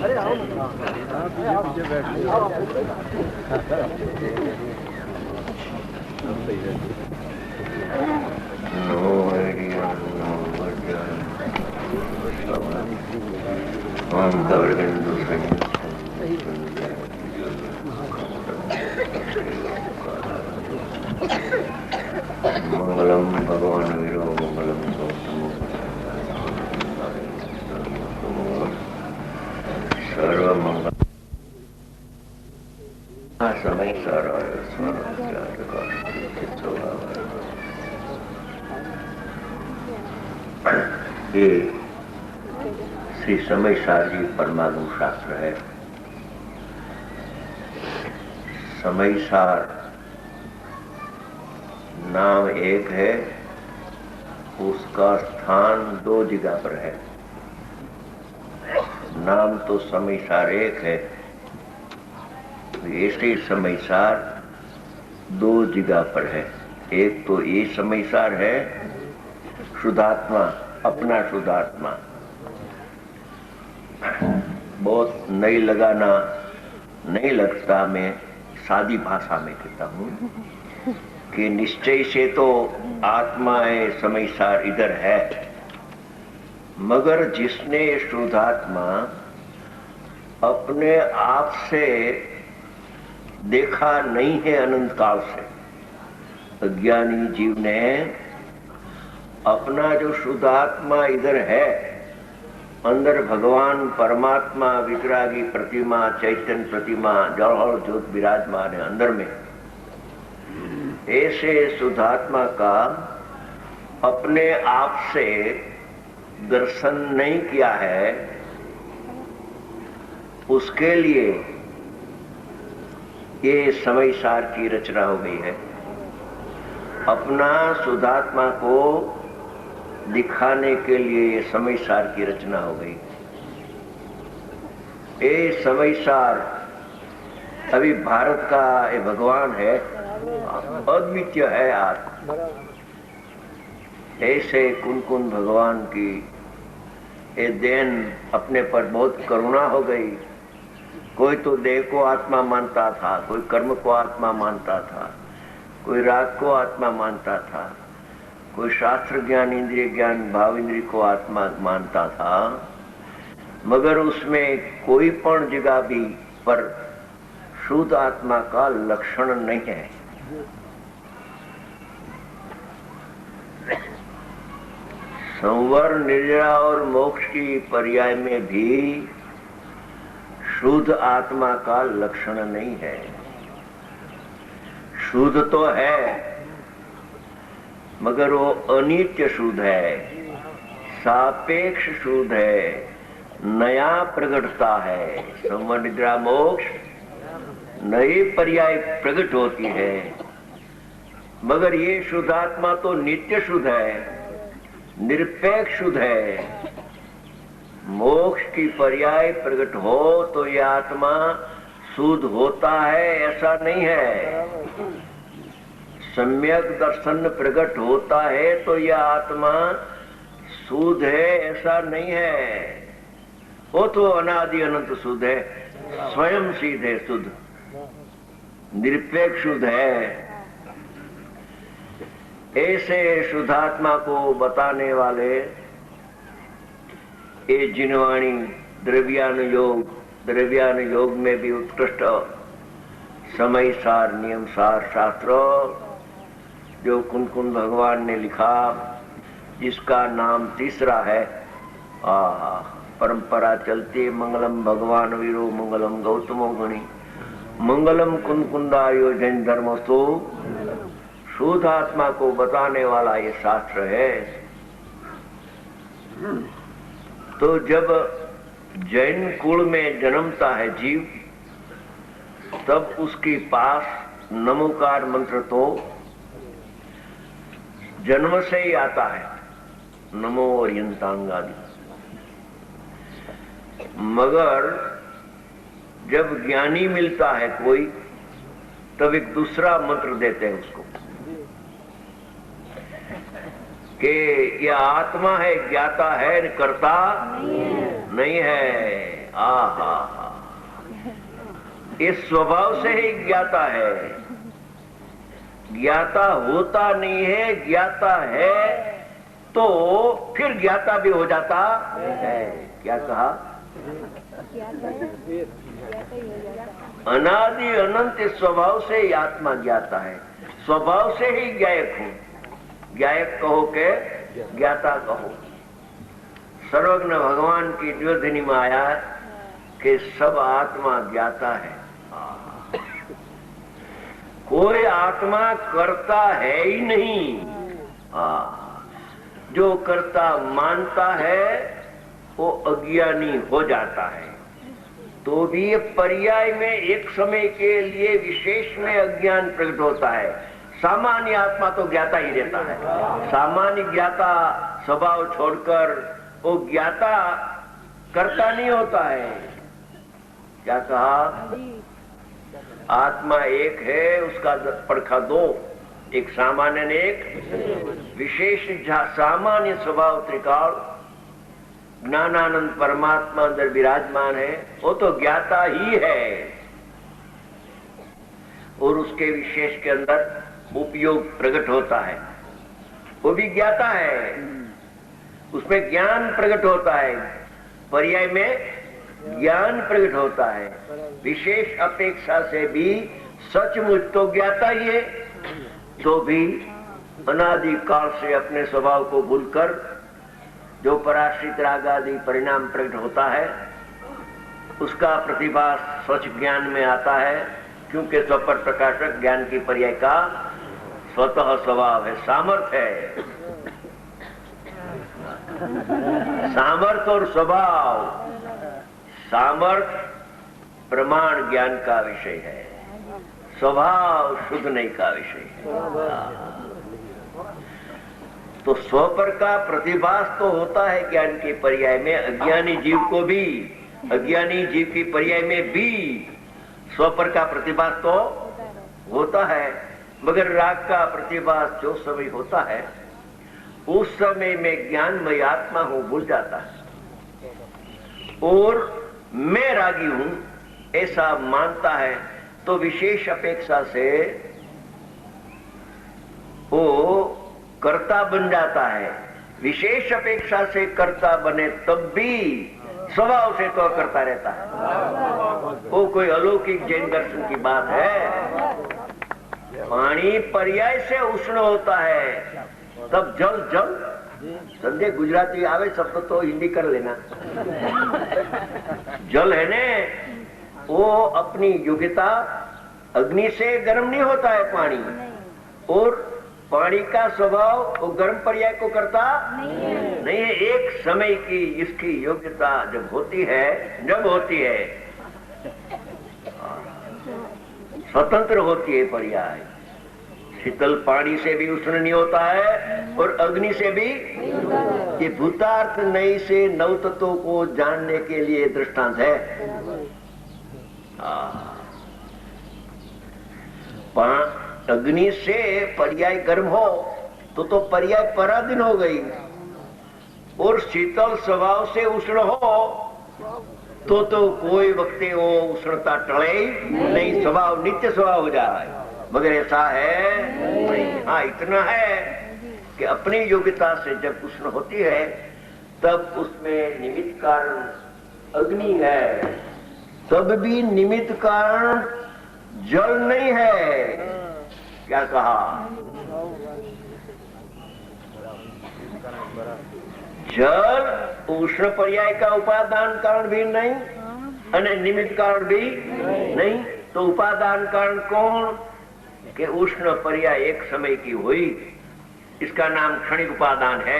अरे आओ पीछे बैठ मंगलम भगवान वीरो मंगलम सर्व मंगल समय सारा ये श्री समय सार जी परमाणु शास्त्र है। समय सार नाम एक है, उसका स्थान दो जगह पर है। नाम तो समय सार एक है, ऐसे समय सार दो जगह पर है। एक तो ये समय सार है शुद्धात्मा, अपना शुद्धात्मा। बहुत नहीं लगाना नहीं लगता, मैं सादी भाषा में कहता हूँ कि निश्चय से तो आत्मा है, समय सार इधर है, मगर जिसने शुद्धात्मा अपने आप से देखा नहीं है अनंत काल से, अज्ञानी जीव ने अपना जो शुद्धात्मा इधर है, अंदर भगवान परमात्मा वितरागी प्रतिमा, चैतन्य प्रतिमा, जौहर ज्योत विराजमान है अंदर में, ऐसे शुद्धात्मा का अपने आप से दर्शन नहीं किया है। उसके लिए ये समय सार की रचना हो गई है। अपना शुद्धात्मा को दिखाने के लिए ये समय सार की रचना हो गई। ये समय सार अभी भारत का ये भगवान है, अद्वितीय है। आज ऐसे कुन भगवान की ये देन अपने पर बहुत करुणा हो गई। कोई तो देह को आत्मा मानता था, कोई कर्म को आत्मा मानता था, कोई राग को आत्मा मानता था, कोई शास्त्र ज्ञान, इंद्रिय ज्ञान, भाव इंद्रिय को आत्मा मानता था, मगर उसमें कोई पण जगह भी पर शुद्ध आत्मा का लक्षण नहीं है। संवर, निर्जरा और मोक्ष की पर्याय में भी शुद्ध आत्मा का लक्षण नहीं है। शुद्ध तो है, मगर वो अनित्य शुद्ध है, सापेक्ष शुद्ध है, नया प्रकटता है। संवर, निद्रा, मोक्ष नई पर्याय प्रकट होती है, मगर ये शुद्धात्मा तो नित्य शुद्ध है, निरपेक्ष शुद्ध है। मोक्ष की पर्याय प्रकट हो तो यह आत्मा शुद्ध होता है, ऐसा नहीं है। सम्यक दर्शन प्रकट होता है तो यह आत्मा शुद्ध है, ऐसा नहीं है। वो तो अनादि अनंत शुद्ध है, स्वयं सिद्ध है, शुद्ध निरपेक्ष शुद्ध है। ऐसे शुद्धात्मा को बताने वाले ये जिनवाणी द्रव्यान योग में भी उत्कृष्ट समय सार, नियम सार शास्त्र जो कुन भगवान ने लिखा, जिसका नाम तीसरा है। परंपरा चलती, मंगलम भगवान वीरो मंगलम गौतमो गणि मंगलम कुंदायोजन धर्मस्तु। शुद्ध आत्मा को बताने वाला ये शास्त्र है। तो जब जैन कुल में जन्मता है जीव, तब उसके पास नमोकार मंत्र तो जन्म से ही आता है, नमो और यंतांग आदि। मगर जब ज्ञानी मिलता है कोई, तब एक दूसरा मंत्र देते हैं उसको कि यह आत्मा है, ज्ञाता है, कर्ता नहीं है। आहा, इस स्वभाव से ही ज्ञाता है, ज्ञाता होता नहीं है, ज्ञाता है तो फिर ज्ञाता भी हो जाता है। क्या कहा? अनादि अनंत स्वभाव से ही आत्मा ज्ञाता है, स्वभाव से ही ज्ञायक हूं। ज्ञायक कहो के ज्ञाता कहो। सर्वज्ञ भगवान की द्योतनी में आया कि सब आत्मा ज्ञाता है। कोई आत्मा करता है ही नहीं। जो करता मानता है वो अज्ञानी हो जाता है। तो भी ये पर्याय में एक समय के लिए विशेष में अज्ञान प्रकट होता है। सामान्य आत्मा तो ज्ञाता ही रहता है। सामान्य ज्ञाता स्वभाव छोड़कर वो ज्ञाता करता नहीं होता है। क्या कहा? आत्मा एक है, उसका पड़खा दो, एक सामान्य ने एक विशेष। सामान्य स्वभाव त्रिकाल ज्ञानानंद परमात्मा अंदर विराजमान है, वो तो ज्ञाता ही है और उसके विशेष के अंदर उपयोग प्रकट होता है, वो भी ज्ञाता है, उसमें ज्ञान प्रकट होता है, पर्याय में ज्ञान प्रकट होता है। विशेष अपेक्षा से भी सचमुच तो ज्ञाता ही है, तो भी अनादि काल से अपने स्वभाव को भूलकर जो पराश्रित राग आदि परिणाम प्रकट होता है उसका प्रतिभास स्वच्छ ज्ञान में आता है, क्योंकि स्वपर प्रकाशक ज्ञान की पर्याय का स्वतः स्वभाव है, सामर्थ्य है। सामर्थ्य और स्वभाव, सामर्थ्य प्रमाण ज्ञान का विषय है, स्वभाव शुद्ध नहीं का विषय है। तो स्वपर का प्रतिभास तो होता है ज्ञान के पर्याय में, अज्ञानी जीव को भी, अज्ञानी जीव की पर्याय में भी स्वपर का प्रतिभास तो होता है। मगर राग का प्रतिभास जो समय होता है उस समय में ज्ञानमय आत्मा हो भूल जाता है और मैं रागी हूं ऐसा मानता है, तो विशेष अपेक्षा से वो कर्ता बन जाता है। विशेष अपेक्षा से कर्ता बने तब भी स्वभाव से तो करता रहता है। वो कोई अलौकिक जैन दर्शन की बात है। पानी पर्याय से उष्ण होता है, तब जल जल संजय गुजराती आवे शब्द तो हिंदी कर लेना। जल है ने वो अपनी योग्यता अग्नि से गर्म नहीं होता है पानी, और पानी का स्वभाव वो गर्म पर्याय को करता नहीं है। एक समय की इसकी योग्यता जब होती है स्वतंत्र होती है पर्याय। शीतल पानी से भी उष्ण नहीं होता है और अग्नि से भी। ये भूतार्थ नई से नव तत्वों को जानने के लिए दृष्टांत है। अग्नि से पर्याय गर्म हो तो पर्याय पराधीन हो गई, और शीतल स्वभाव से उष्ण हो तो कोई वक्त वो उष्णता टले नहीं, स्वभाव नित्य स्वभाव हो जा रहा है। मगर ऐसा है नहीं। हाँ, इतना है कि अपनी योग्यता से जब उष्ण होती है तब उसमें निमित्त कारण अग्नि है, तब भी निमित्त कारण जल नहीं है। क्या कहा? जल उष्ण पर्याय का उपादान कारण भी नहीं और निमित्त कारण भी नहीं, तो उपादान कारण कौन? कि उष्ण पर्याय एक समय की हुई, इसका नाम क्षणिक उपादान है।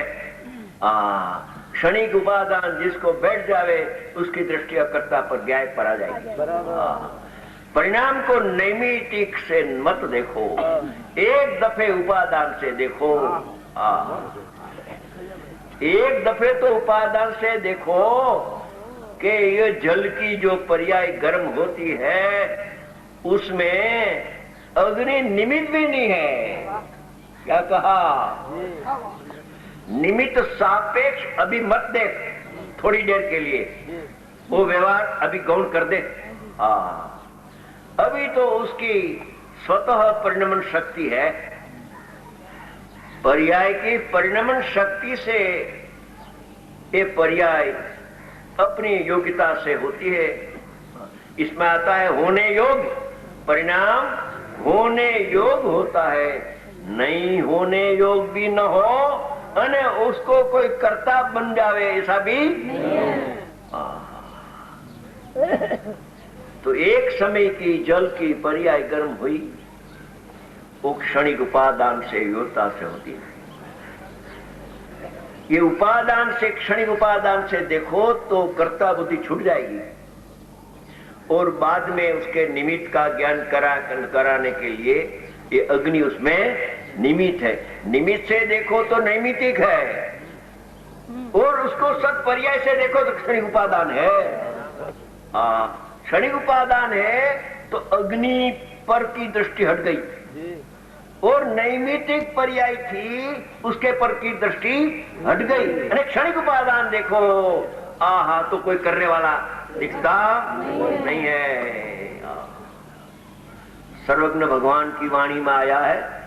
क्षणिक उपादान जिसको बैठ जावे उसकी दृष्टि अकर्ता पर ज्ञाय पर आ जाएगी। परिणाम को नैमित्तिक से मत देखो, एक दफे उपादान से देखो। एक दफे तो उपादान से देखो कि ये जल की जो पर्याय गर्म होती है उसमें अग्नि निमित्त भी नहीं है। क्या कहा? निमित्त सापेक्ष अभी मत देख, थोड़ी देर के लिए वो व्यवहार अभी गौण कर दे। अभी तो उसकी स्वतः परिणमन शक्ति है। पर्याय की परिणमन शक्ति से ये पर्याय अपनी योग्यता से होती है। इसमें आता है होने योग, परिणाम होने योग होता है। नहीं होने योग भी न हो अने उसको कोई कर्ता बन जावे ऐसा भी नहीं है। तो एक समय की जल की पर्याय गर्म हुई, वो क्षणिक उपादान से योग्यता से होती है। ये उपादान से, क्षणिक उपादान से देखो तो कर्ता बुद्धि छूट जाएगी और बाद में उसके निमित्त का ज्ञान कराने के लिए ये अग्नि उसमें निमित्त है। निमित्त से देखो तो नैमित्तिक है और उसको सत पर्याय से देखो तो क्षणिक उपादान है। क्षणिक उपादान है तो अग्नि पर की दृष्टि हट गई और नैमित्तिक पर्याय थी उसके पर की दृष्टि हट गई। अरे क्षणिक उपादान देखो, आहा तो कोई करने वाला दिखता नहीं है। सर्वज्ञ भगवान की वाणी में आया है।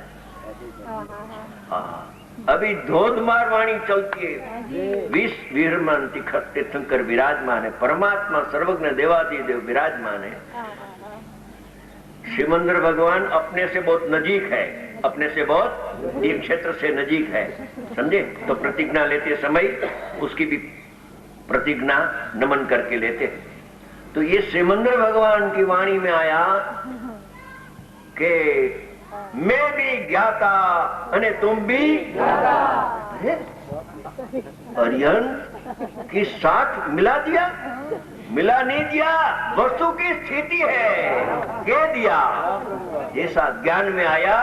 अभी धोधमार वाणी चलती है। विष विहरमान तीर्थंकर विराजमान है। परमात्मा सर्वज्ञ देवादिदेव विराजमान है। श्रीमंदर भगवान अपने से बहुत नजीक है, अपने से बहुत ये क्षेत्र से नजीक है, समझे? तो प्रतिज्ञा लेते समय उसकी भी प्रतिज्ञा नमन करके लेते। तो ये श्रीमंदर भगवान की वाणी में आया कि मैं भी ज्ञाता अने तुम भी ज्ञाता। अरिहंत की साथ मिला दिया? मिला नहीं दिया, वस्तु की स्थिति है, कह दिया। जैसा ज्ञान में आया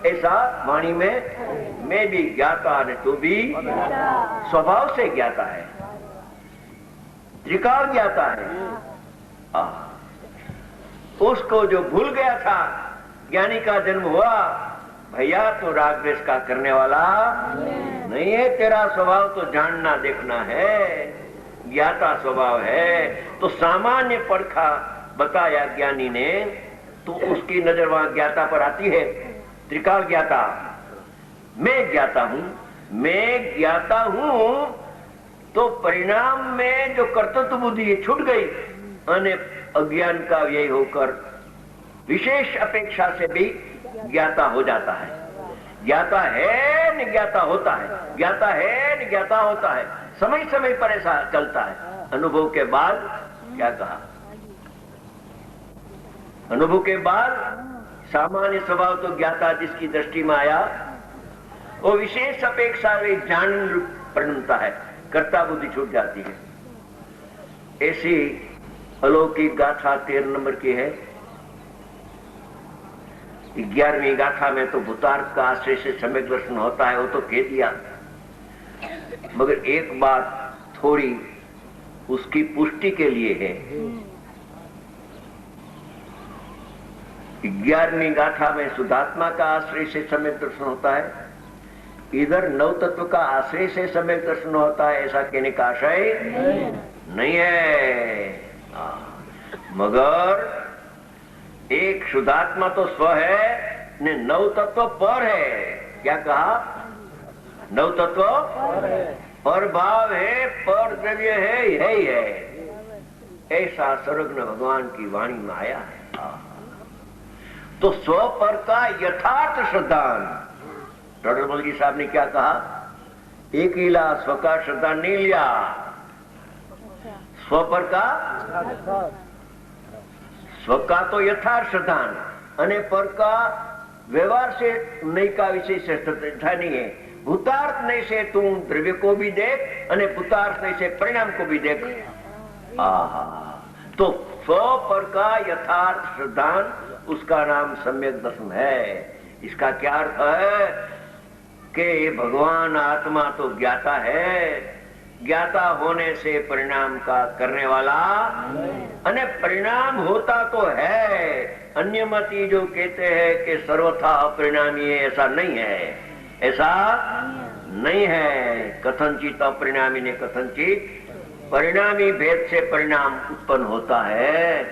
ऐसा वाणी में मैं भी ज्ञाता ने तू भी स्वभाव से ज्ञाता है, त्रिकाल ज्ञाता है। उसको जो भूल गया था, ज्ञानी का जन्म हुआ, भैया तो राग द्वेष का करने वाला नहीं है। तेरा स्वभाव तो जानना देखना है, ज्ञाता स्वभाव है। तो सामान्य परखा बताया ज्ञानी ने, तो उसकी नजर वहां ज्ञाता पर आती है, त्रिकाल ज्ञाता। मैं ज्ञाता हूं, मैं ज्ञाता हूं, तो परिणाम में जो कर्तृत्व बुद्धि छूट गई अने अज्ञान का व्यय होकर विशेष अपेक्षा से भी ज्ञाता हो जाता है। ज्ञाता है न ज्ञाता होता है, ज्ञाता है न ज्ञाता होता है। समय समय पर ऐसा चलता है। अनुभव के बाद क्या कहा? अनुभव के बाद सामान्य स्वभाव तो ज्ञाता जिसकी दृष्टि में आया वो विशेष अपेक्षा में ज्ञान परिणमता है, कर्ता बुद्धि छूट जाती है। ऐसी अलौकिक गाथा 13 नंबर की है। 11वीं गाथा में तो भूतार्थ का आश्रय से सम्यक दर्शन होता है, वो तो कह दिया। मगर एक बात थोड़ी उसकी पुष्टि के लिए है। 11वीं गाथा में शुद्धात्मा का आश्रय से सम्यक दर्शन होता है, इधर नव तत्व का आश्रय से सम्यक दर्शन होता है, ऐसा कहने का आशय नहीं है। मगर एक शुद्धात्मा तो स्व है ने नव तत्व पर है। क्या कहा? नव तत्व पर भाव है, पर द्रव्य है, यही है। ऐसा सर्वज्ञ भगवान की वाणी में आया है। तो स्व पर का यथार्थ श्रद्धान, डॉक्टर जी साहब ने क्या कहा? एक ही ला, स्व का श्रद्धान नहीं लिया। स्व पर का, स्व का तो यथार्थ श्रद्धान अने पर का व्यवहार से नहीं का विषय से श्रद्धा नहीं है। भूतार्थ नहीं से तू द्रव्य को भी देख अने भूतार्थ नहीं से परिणाम को भी देख। तो स्व पर का यथार्थ श्रद्धान, उसका नाम सम्यक दर्शन है। इसका क्या अर्थ है कि भगवान आत्मा तो ज्ञाता है, ज्ञाता होने से परिणाम का करने वाला, अने परिणाम होता तो है। अन्यमती जो कहते हैं कि सर्वथा अपरिणामी है, ऐसा नहीं है, ऐसा नहीं है। कथनचित अपरिणामी ने कथनचित परिणामी भेद से परिणाम उत्पन्न होता है।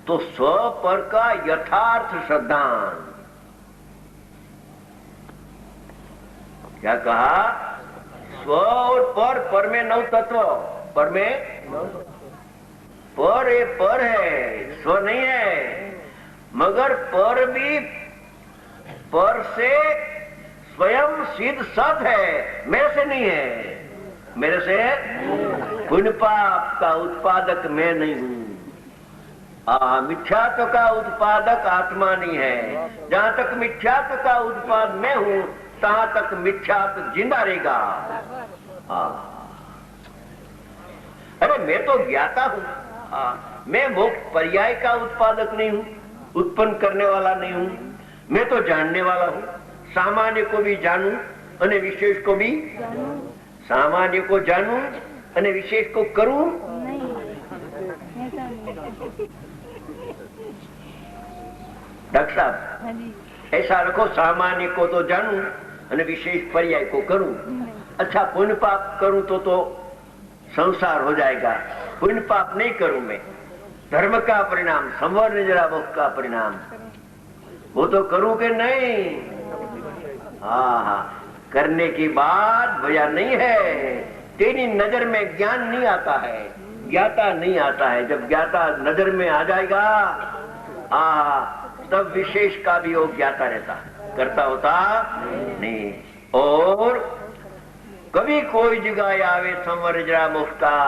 तो स्व पर का यथार्थ श्रद्धान, क्या कहा? स्व और पर में नौ तत्व, पर में पर ये पर है, स्व नहीं है। मगर पर भी पर से स्वयं सिद्ध सत है, मेरे से नहीं है। मेरे से पुण्य पाप का उत्पादक मैं नहीं हूं। मिथ्यात्व का उत्पादक आत्मा नहीं है। जहां तक मिथ्यात्व का उत्पाद मैं हूं, तहां तक मिथ्यात्व जिंदा रहेगा। अरे मैं तो ज्ञाता हूं, मैं मोक्ष पर्याय का उत्पादक नहीं हूं, उत्पन्न करने वाला नहीं हूं। मैं तो जानने वाला हूं, सामान्य को भी जानूं और विशेष को भी। सामान्य को जानूं और विशेष को करूं। डॉक्टर साहब ऐसा रखो, सामान्य को तो जानूं और विशेष पर्याय को करूं। अच्छा, पुण्य पाप करूं तो संसार हो जाएगा। पुण्य पाप नहीं करूं मैं, धर्म का परिणाम, संवर निजरा मुख का परिणाम, वो तो करूं कि नहीं? हाँ, करने की बात भैया नहीं है। तेरी नजर में ज्ञान नहीं आता है, ज्ञाता नहीं आता है। जब ज्ञाता नजर में आ जाएगा, तब विशेष का भी वो ज्ञाता रहता, करता होता नहीं। और कभी कोई जगह आवे संवर जरा मुक्त का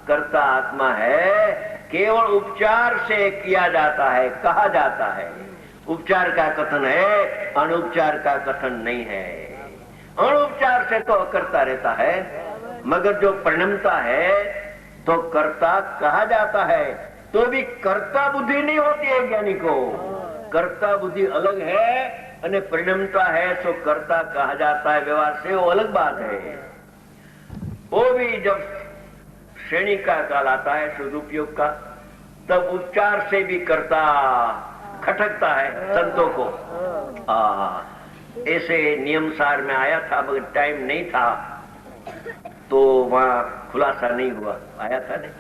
करता आत्मा है, केवल उपचार से किया जाता है, कहा जाता है। उपचार का कथन है, अनुपचार का कथन नहीं है। अनुपचार से तो करता रहता है, मगर जो परिणमता है तो कर्ता कहा जाता है। तो भी कर्ता बुद्धि नहीं होती है ज्ञानी को। कर्ता बुद्धि अलग है और परिणमता है तो कर्ता कहा जाता है। व्यवहार से वो अलग बात है। वो भी जब श्रेणी का काल आता है सदुपयोग का, तब उपचार से भी कर्ता खटकता है संतों को। ऐसे नियम सार में आया था, मगर टाइम नहीं था तो वहां खुलासा नहीं हुआ। आया था नहीं।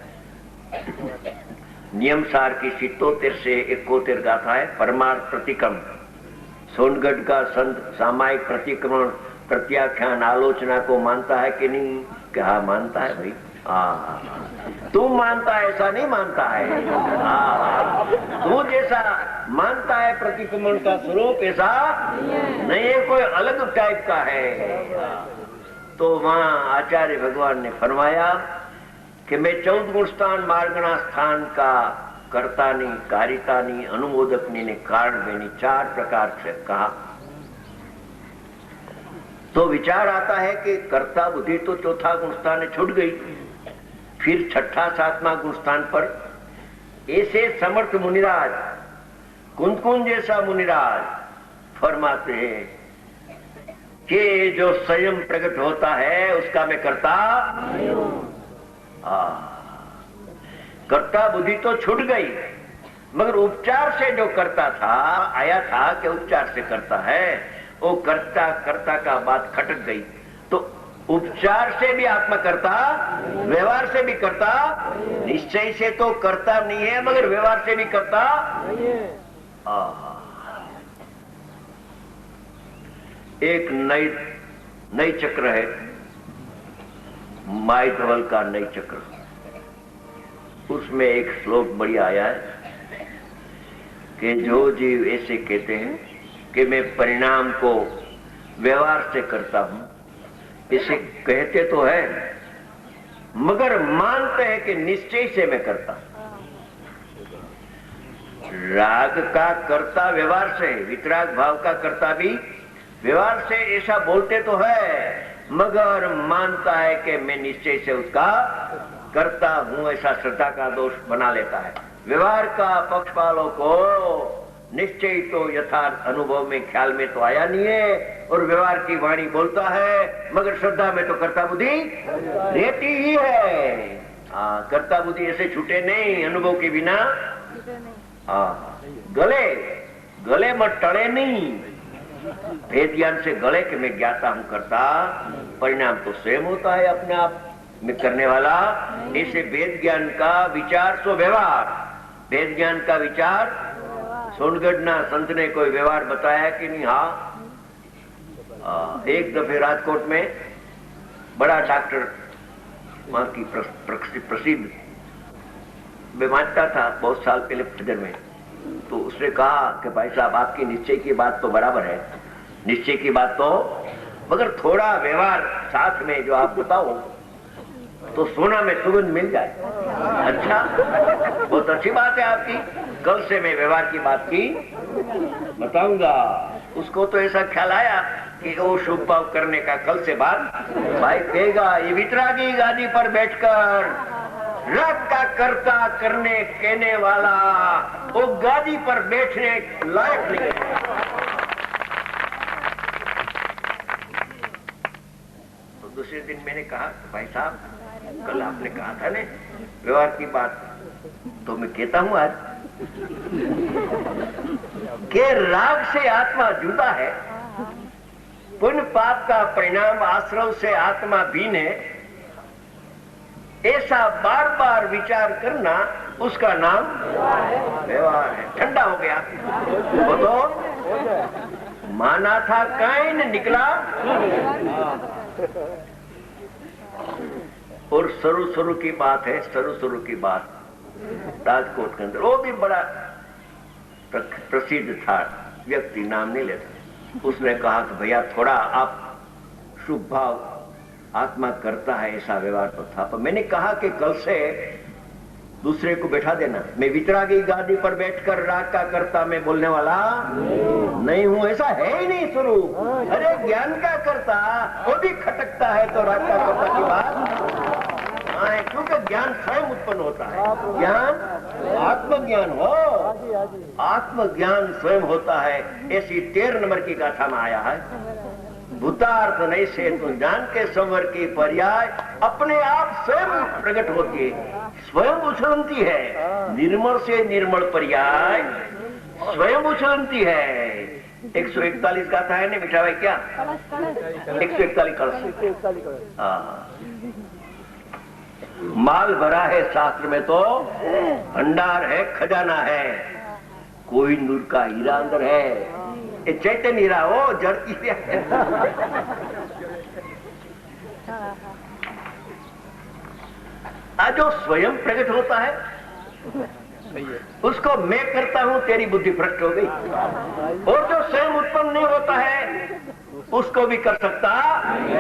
नियम सार की 77 से 71 गाथा है। परमार्थ प्रतिक्रम, सोनगढ़ का संत सामायिक प्रतिक्रमण, प्रत्याख्यान, आलोचना को मानता है कि नहीं? क्या मानता है भाई? तू मानता है, ऐसा नहीं मानता है। तू जैसा मानता है प्रतिक्रमण का स्वरूप, ऐसा नहीं है, कोई अलग टाइप का है। तो वहां आचार्य भगवान ने फरमाया कि मैं 14 गुण स्थान मार्गना स्थान का कर्ता नहीं, कारिता नहीं, अनुमोदक नहीं ने कारण नहीं, 4 प्रकार से कहा। तो विचार आता है कि कर्ता बुद्धि तो चौथा गुण स्थान छूट गई, फिर छठा 7वां गुण स्थान पर ऐसे समर्थ मुनिराज, कुंद जैसा मुनिराज फरमाते हैं कि जो स्वयं प्रकट होता है उसका मैं कर्ता। कर्ता बुद्धि तो छूट गई, मगर उपचार से जो करता था, आया था कि उपचार से करता है, वो कर्ता का बात खटक गई। तो उपचार से भी आत्मा करता, व्यवहार से भी करता, निश्चय से तो करता नहीं है, मगर व्यवहार से भी करता। एक नई चक्र है, माई धवल का नई चक्र, उसमें एक श्लोक बढ़िया आया है कि जो जीव ऐसे कहते हैं कि मैं परिणाम को व्यवहार से करता हूं, इसे कहते तो है मगर मानते हैं कि निश्चय से मैं करता हूं। राग का कर्ता व्यवहार से, वितराग भाव का कर्ता भी व्यवहार से, ऐसा बोलते तो है, मगर मानता है कि मैं निश्चय से उसका करता हूं, ऐसा श्रद्धा का दोष बना लेता है। व्यवहार का पक्ष वालों को निश्चय तो यथार्थ अनुभव में ख्याल में तो आया नहीं है, और व्यवहार की वाणी बोलता है, मगर श्रद्धा में तो कर्ता बुद्धि रहती ही है। कर्ता बुद्धि ऐसे छूटे नहीं अनुभव के बिना। गले गले मत टले नहीं, भेद ज्ञान से गले के मैं ज्ञाता हूं करता, परिणाम तो स्वयं होता है अपने आप में करने वाला। ऐसे भेद ज्ञान का विचार सो व्यवहार, भेद ज्ञान का विचार। सोनगढ़ना संत ने कोई व्यवहार बताया कि नहीं? एक दफे राजकोट में बड़ा डॉक्टर, वहां की प्रसिद्ध बीमारता था बहुत साल पहले फजर में, तो उसने कहा कि भाई साहब आपकी निश्चय की बात तो बराबर है, निश्चय की बात तो, मगर थोड़ा व्यवहार साथ में जो आप बताओ तो सोना में सुगंध मिल जाए। अच्छा, बहुत अच्छी बात है आपकी, कल से मैं व्यवहार की बात की बताऊंगा। उसको तो ऐसा ख्याल आया कि वो शुभ भाव करने का कल से बाद भाई कहेगा, ये वितरागी गादी पर बैठकर राग का कर्ता करने कहने वाला वो गादी पर बैठने लायक नहीं है। तो दूसरे दिन मैंने कहा, भाई साहब कल आपने कहा था ने व्यवहार की बात, तो मैं कहता हूं आज कि राग से आत्मा जुदा है, पुण्य पाप का परिणाम आश्रव से आत्मा भीन है, ऐसा बार बार विचार करना उसका नाम व्यवहार है। ठंडा हो गया वो तो माना था काइन निकला। और शुरू की बात है, शुरू की बात राजकोट के अंदर, वो भी बड़ा प्रसिद्ध था व्यक्ति, नाम नहीं लेता। उसने कहा कि भैया थोड़ा आप शुभ भाव आत्मा करता है ऐसा व्यवहार तो था, पर मैंने कहा कि कल से दूसरे को बैठा देना, मैं वितरागी गादी पर बैठकर राग का करता मैं बोलने वाला नहीं हूं, ऐसा है ही नहीं शुरू। अरे ज्ञान का करता वो भी खटकता है तो राग का करता की बात, क्योंकि ज्ञान स्वयं उत्पन्न होता है। ज्ञान आत्मज्ञान हो, आत्मज्ञान स्वयं होता है। ऐसी 13 नंबर की गाथा में आया है, भूतार्थ नहीं से तुम जान के संवर की पर्याय अपने आप स्वयं प्रकट होती है, स्वयं उछलती है। निर्मल से निर्मल पर्याय स्वयं उछलती है। 141 गाथा है ना मीठा भाई, क्या 141 कलश। माल भरा है शास्त्र में तो भंडार है, खजाना है, कोई नूर का हीरा अंदर है, ये चैतन्य हीरा हो जड़ की आज जो स्वयं प्रकट होता है उसको मैं करता हूं, तेरी बुद्धि भ्रष्ट हो गई। और जो स्वयं उत्पन्न नहीं होता है उसको भी कर सकता,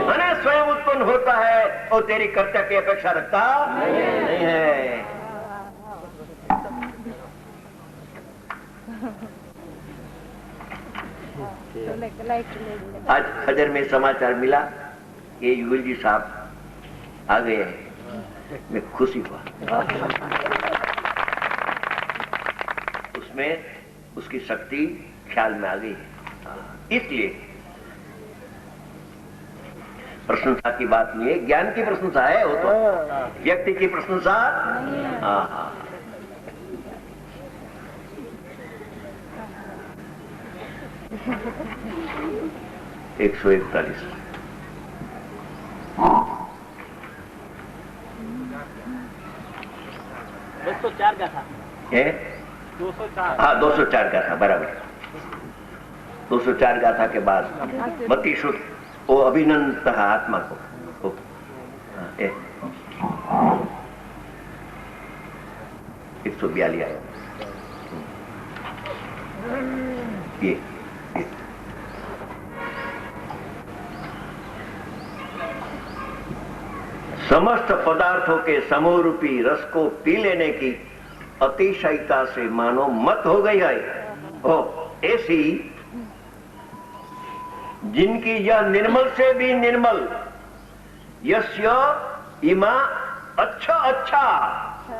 अने स्वयं उत्पन्न होता है और तेरी कर्ता की अपेक्षा रखता नहीं है। आज खजर में समाचार मिला कि युगल जी साहब आ गए हैं, मैं खुशी हुआ। उसमें उसकी शक्ति ख्याल में आ गई है, इसलिए प्रशंसा की बात नहीं है, ज्ञान की प्रशंसा है, वो तो व्यक्ति की प्रशंसा। हाँ, 141 204 का था, 204। हाँ 204 का था, बराबर। 204 गाथा के बाद 32 शुद्ध वो अभिनंद आत्मा को 142 आया। ये समस्त पदार्थों के समूहरूपी रस को पी लेने की अतिशयता से मानो मत हो गई है, हो ऐसी जिनकी यह निर्मल से भी निर्मल, यस्य इमा अच्छा अच्छा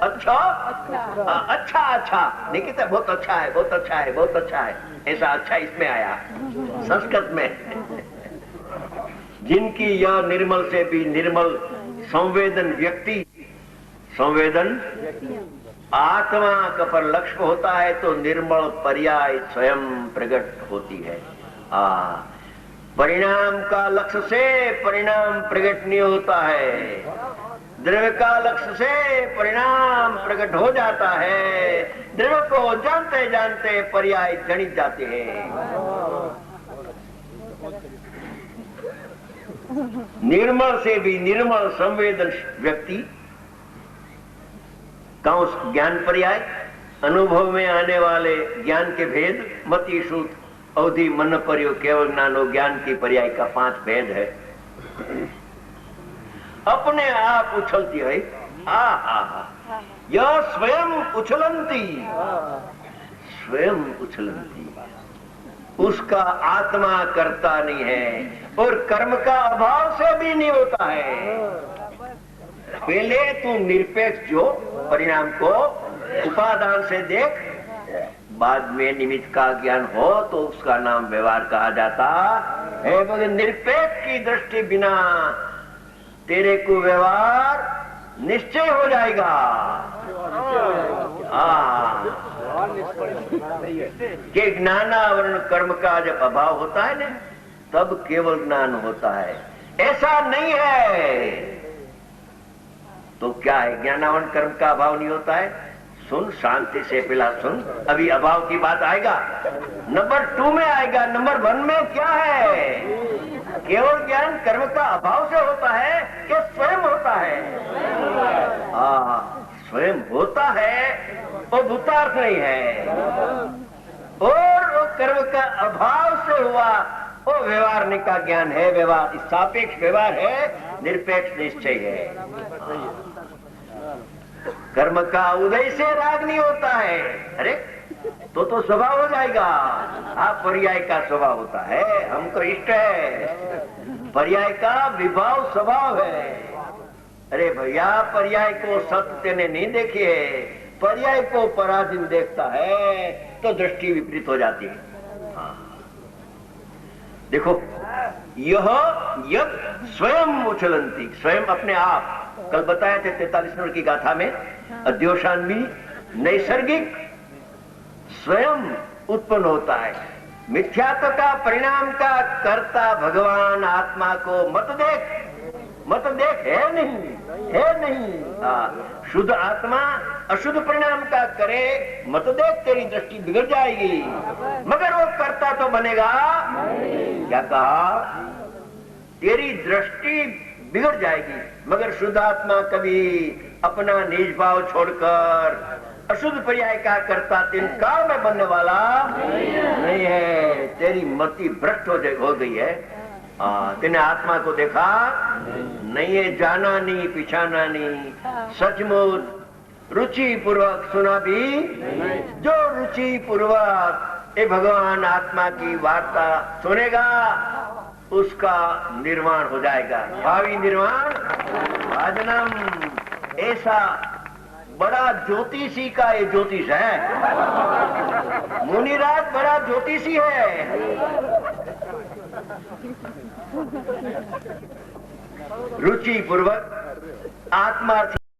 अच्छा अच्छा अच्छा, नहीं कहता बहुत अच्छा है, बहुत अच्छा है, बहुत अच्छा है, ऐसा अच्छा इसमें आया संस्कृत में। जिनकी यह निर्मल से भी निर्मल संवेदन व्यक्ति, संवेदन आत्मा का पर लक्ष्य होता है तो निर्मल पर्याय स्वयं प्रकट होती है। परिणाम का लक्ष्य से परिणाम प्रकट नहीं होता है, द्रव्य का लक्ष्य से परिणाम प्रकट हो जाता है। द्रव्य को जानते जानते पर्याय गणित जाते हैं। निर्मल से भी निर्मल संवेदन व्यक्ति का उस ज्ञान पर्याय, अनुभव में आने वाले ज्ञान के भेद, मति सूत अवधि मन पर्यो केवल ज्ञानो, ज्ञान की पर्याय का 5 भेद है। अपने आप उछलती है, यह स्वयं उछलंती, स्वयं उछलंती, उसका आत्मा करता नहीं है और कर्म का अभाव से भी नहीं होता है। पहले तू निरपेक्ष जो परिणाम को उपादान से देख, बाद में निमित्त का ज्ञान हो तो उसका नाम व्यवहार कहा जाता है। मगर निरपेक्ष की दृष्टि बिना तेरे को व्यवहार निश्चय हो जाएगा। कि ज्ञानावरण कर्म का जब अभाव होता है ना, तब केवल ज्ञान होता है। ऐसा नहीं है तो क्या है, ज्ञानावरण कर्म का अभाव नहीं होता है। सुन शांति से, पहला सुन, अभी अभाव की बात आएगा, नंबर 2 में आएगा। नंबर 1 में क्या है, केवल ज्ञान कर्म का अभाव से होता है कि स्वयं होता है। स्वयं होता है वो भूतार्थ नहीं है, और वो कर्म का अभाव से हुआ वो व्यवहार का ज्ञान है। व्यवहार सापेक्ष व्यवहार है, निरपेक्ष निश्चय है। कर्म का उदय से राग नहीं होता है। अरे तो स्वभाव हो जाएगा। पर्याय का स्वभाव होता है, हमको इष्ट है। पर्याय का विभाव स्वभाव है। अरे भैया, पर्याय को सत्य ने नहीं देखी है, पर्याय को पराधीन देखता है तो दृष्टि विपरीत हो जाती है। देखो, यह यद स्वयं उछलंती, स्वयं अपने आप, कल बताए थे 43 नंबर की गाथा में, अध्योषान्वी नैसर्गिक स्वयं उत्पन्न होता है। मिथ्यात्व का परिणाम का कर्ता भगवान आत्मा को मत देख, मत देख, है नहीं, है नहीं। शुद्ध आत्मा अशुद्ध परिणाम का करे, मत देख, तेरी दृष्टि बिगड़ जाएगी। मगर वो कर्ता तो बनेगा। क्या कहा, तेरी दृष्टि बिगड़ जाएगी। मगर शुद्ध आत्मा कभी अपना निज भाव छोड़कर अशुद्ध पर्याय का कर्ता तीन काल में बनने वाला नहीं है। तेरी मति भ्रष्ट हो गई है। तेने आत्मा को देखा नहीं है, जाना नहीं, पिछाना नहीं, सचमुच रुचि पूर्वक सुना भी। जो रुचि पूर्वक ये भगवान आत्मा की वार्ता सुनेगा उसका निर्वाण हो जाएगा, भावी निर्वाण। भाजनम, ऐसा बड़ा ज्योतिषी का ये ज्योतिष है। मुनिराज बड़ा ज्योतिषी है। रुचि पूर्वक आत्मा